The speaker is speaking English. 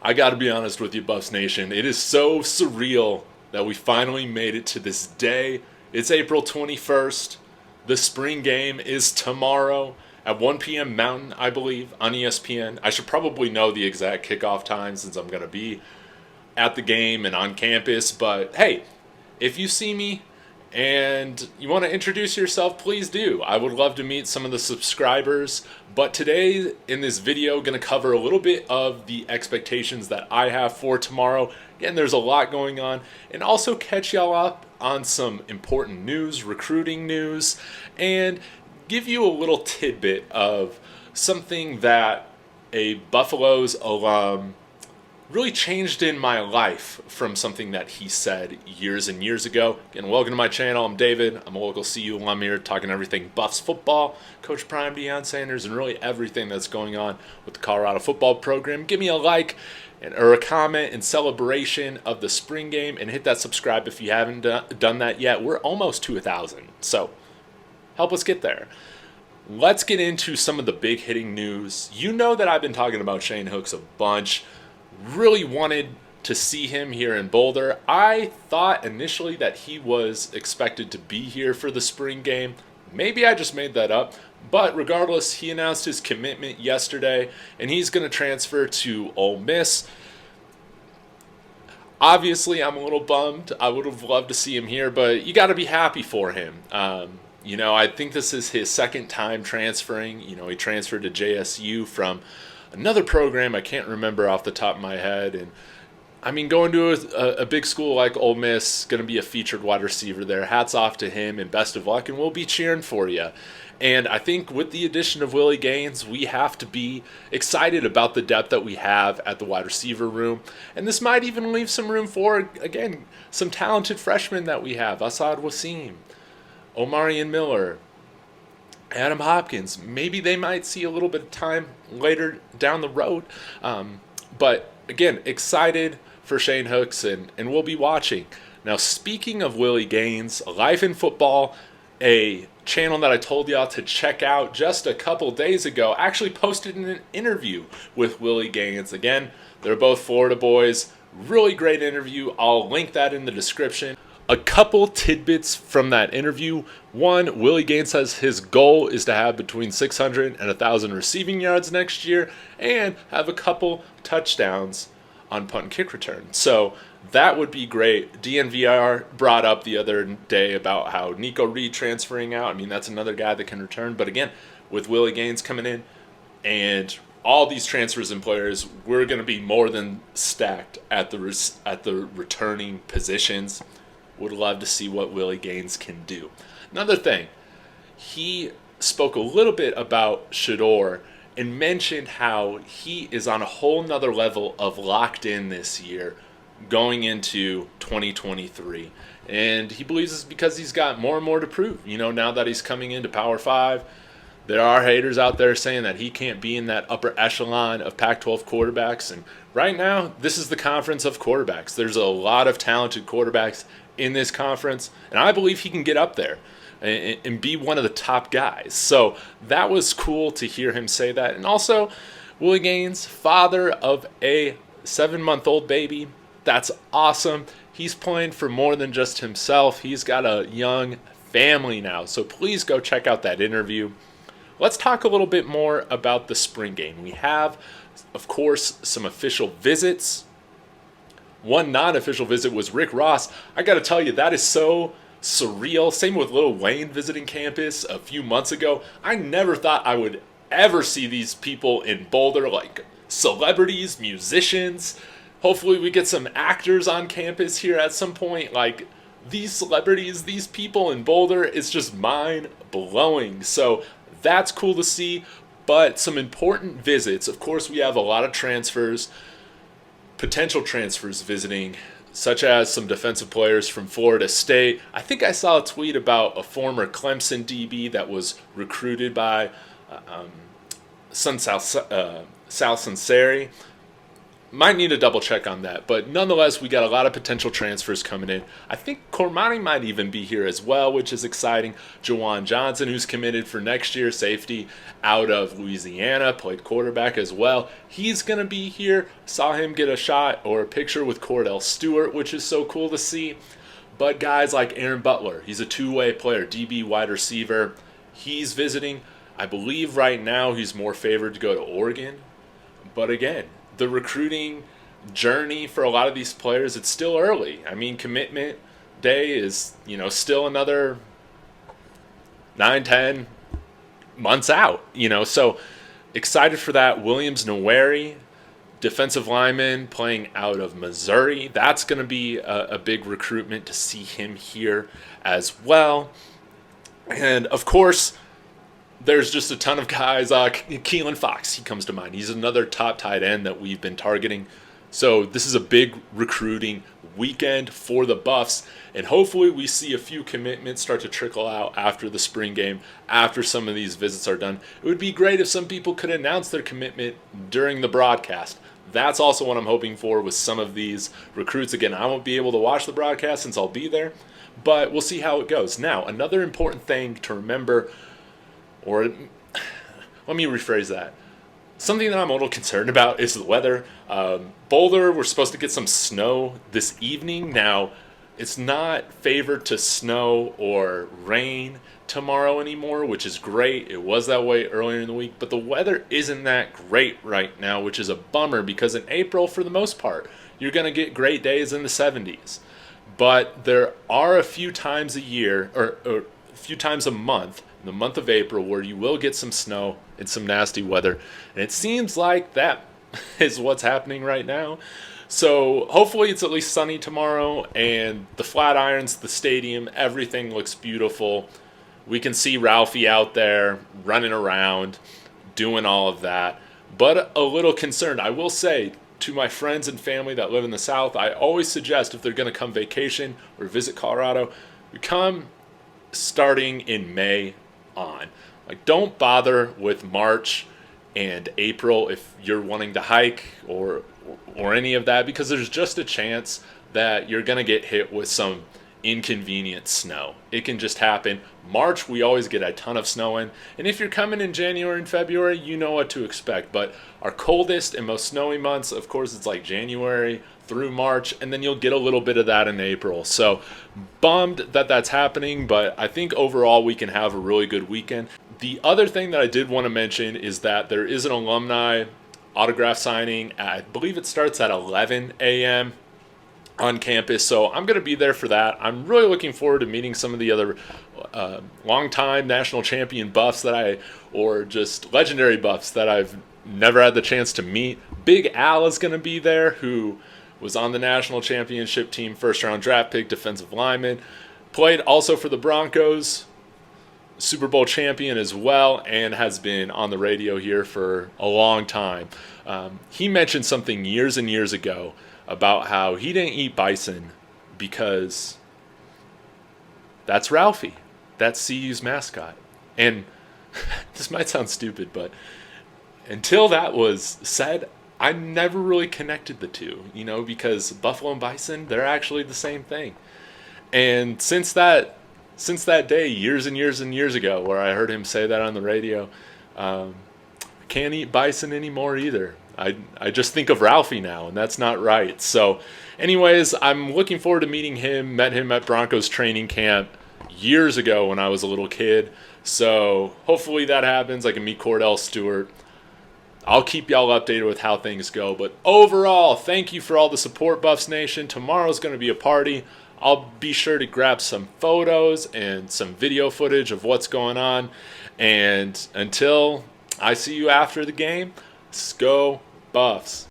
I got to be honest with you, Buffs Nation. It is so surreal that we finally made it to this day. It's April 21st. The spring game is tomorrow at 1 p.m. Mountain, I believe, on ESPN. I should probably know the exact kickoff time since I'm going to be at the game and on campus. But hey, if you see me and you want to introduce yourself, please do. I would love to meet some of the subscribers. But today in this video, going to cover a little bit of the expectations that I have for tomorrow. Again, there's a lot going on, and also catch y'all up on some important news, recruiting news, and give you a little tidbit of something that a Buffaloes alum really changed in my life from something that he said years and years ago. Again, welcome to my channel. I'm David. I'm a local CU alum here, talking everything Buffs football, Coach Prime Deion Sanders, and really everything that's going on with the Colorado football program. Give me a like or a comment in celebration of the spring game, and hit that subscribe if you haven't done that yet. We're almost to 1,000, so help us get there. Let's get into some of the big hitting news. You know that I've been talking about Shane Hooks a bunch. Really wanted to see him here in Boulder. I thought initially that he was expected to be here for the spring game. Maybe I just made that up. But regardless, he announced his commitment yesterday, and he's going to transfer to Ole Miss. Obviously, I'm a little bummed. I would have loved to see him here, but you got to be happy for him. I think this is his second time transferring. He transferred to JSU from another program I can't remember off the top of my head. And I mean, going to a big school like Ole Miss, going to be a featured wide receiver there. Hats off to him and best of luck, and we'll be cheering for you. And I think with the addition of Willie Gaines, we have to be excited about the depth that we have at the wide receiver room. And this might even leave some room for, again, some talented freshmen that we have. Asad Wasim, Omarion Miller, Adam Hopkins. Maybe they might see a little bit of time later down the road. But again, excited for Shane Hooks, and we'll be watching. Now, speaking of Willie Gaines, Life in Football, a channel that I told y'all to check out just a couple days ago, actually posted an interview with Willie Gaines. Again, they're both Florida boys. Really great interview. I'll link that in the description. A couple tidbits from that interview. One, Willie Gaines says his goal is to have between 600 and 1,000 receiving yards next year and have a couple touchdowns on punt and kick return. So that would be great. DNVR brought up the other day about how Nico Reed transferring out. I mean, that's another guy that can return. But again, with Willie Gaines coming in and all these transfers and players, we're going to be more than stacked at the returning positions. Would love to see what Willie Gaines can do. Another thing, he spoke a little bit about Shedeur and mentioned how he is on a whole nother level of locked in this year going into 2023. And he believes it's because he's got more and more to prove. Now that he's coming into Power 5, there are haters out there saying that he can't be in that upper echelon of Pac-12 quarterbacks. And right now, this is the conference of quarterbacks. There's a lot of talented quarterbacks in this conference, and I believe he can get up there and be one of the top guys. So that was cool to hear him say that. And also, Willie Gaines, father of a 7-month-old baby. That's awesome. He's playing for more than just himself. He's got a young family now. So please go check out that interview. Let's talk a little bit more about the spring game. We have, of course, some official visits. One non-official visit was Rick Ross. I got to tell you, that is so surreal. Same with Lil Wayne visiting campus a few months ago. I never thought I would ever see these people in Boulder, like celebrities, musicians. Hopefully we get some actors on campus here at some point. Like, these celebrities, these people in Boulder, it's just mind-blowing. So that's cool to see. But some important visits. Of course, we have a lot of transfers, potential transfers visiting, such as some defensive players from Florida State. I think I saw a tweet about a former Clemson DB that was recruited by Sal Sunseri. Might need a double check on that, but nonetheless, we got a lot of potential transfers coming in. I think Cormani might even be here as well, which is exciting. Jawan Johnson, who's committed for next year, safety out of Louisiana, played quarterback as well. He's going to be here. Saw him get a shot or a picture with Cordell Stewart, which is so cool to see. But guys like Aaron Butler, he's a two-way player, DB wide receiver. He's visiting. I believe right now he's more favored to go to Oregon. But again, the recruiting journey for a lot of these players, it's still early. I mean, commitment day is, still another 9-10 months out, so excited for that. Williams Noweri, defensive lineman playing out of Missouri. That's going to be a big recruitment to see him here as well. And of course, there's just a ton of guys. Keelan Fox, he comes to mind. He's another top tight end that we've been targeting. So this is a big recruiting weekend for the Buffs. And hopefully we see a few commitments start to trickle out after the spring game, after some of these visits are done. It would be great if some people could announce their commitment during the broadcast. That's also what I'm hoping for with some of these recruits. Again, I won't be able to watch the broadcast since I'll be there, but we'll see how it goes. Now, another important thing to remember, or let me rephrase that. Something that I'm a little concerned about is the weather. Boulder, we're supposed to get some snow this evening. Now, it's not favored to snow or rain tomorrow anymore, which is great. It was that way earlier in the week, but the weather isn't that great right now, which is a bummer because in April, for the most part, you're going to get great days in the 70s. But there are a few times a year, or a few times a month, in the month of April, where you will get some snow and some nasty weather. And it seems like that is what's happening right now. So hopefully it's at least sunny tomorrow, and the Flatirons, the stadium, everything looks beautiful. We can see Ralphie out there running around, doing all of that. But a little concerned, I will say, to my friends and family that live in the South, I always suggest if they're going to come vacation or visit Colorado, we come starting in May on. Like, don't bother with March and April if you're wanting to hike or any of that, because there's just a chance that you're going to get hit with some inconvenient snow. It can just happen. March, we always get a ton of snow in. And if you're coming in January and February, you know what to expect. But our coldest and most snowy months, of course, it's like January through March, and then you'll get a little bit of that in April. So bummed that that's happening, but I think overall we can have a really good weekend. The other thing that I did want to mention is that there is an alumni autograph signing. I believe it starts at 11 a.m. on campus, so I'm going to be there for that. I'm really looking forward to meeting some of the other longtime national champion buffs or just legendary buffs that I've never had the chance to meet. Big Al is going to be there, who was on the national championship team, first-round draft pick, defensive lineman, played also for the Broncos, Super Bowl champion as well, and has been on the radio here for a long time. He mentioned something years and years ago about how he didn't eat bison because that's Ralphie. That's CU's mascot. And this might sound stupid, but until that was said, I never really connected the two, because buffalo and bison, they're actually the same thing. And since that day, years and years and years ago, where I heard him say that on the radio, I can't eat bison anymore either. I just think of Ralphie now, and that's not right. So anyways, I'm looking forward to meeting him. Met him at Broncos training camp years ago when I was a little kid. So hopefully that happens. I can meet Cordell Stewart. I'll keep y'all updated with how things go. But overall, thank you for all the support, Buffs Nation. Tomorrow's going to be a party. I'll be sure to grab some photos and some video footage of what's going on. And until I see you after the game, let's go Buffs.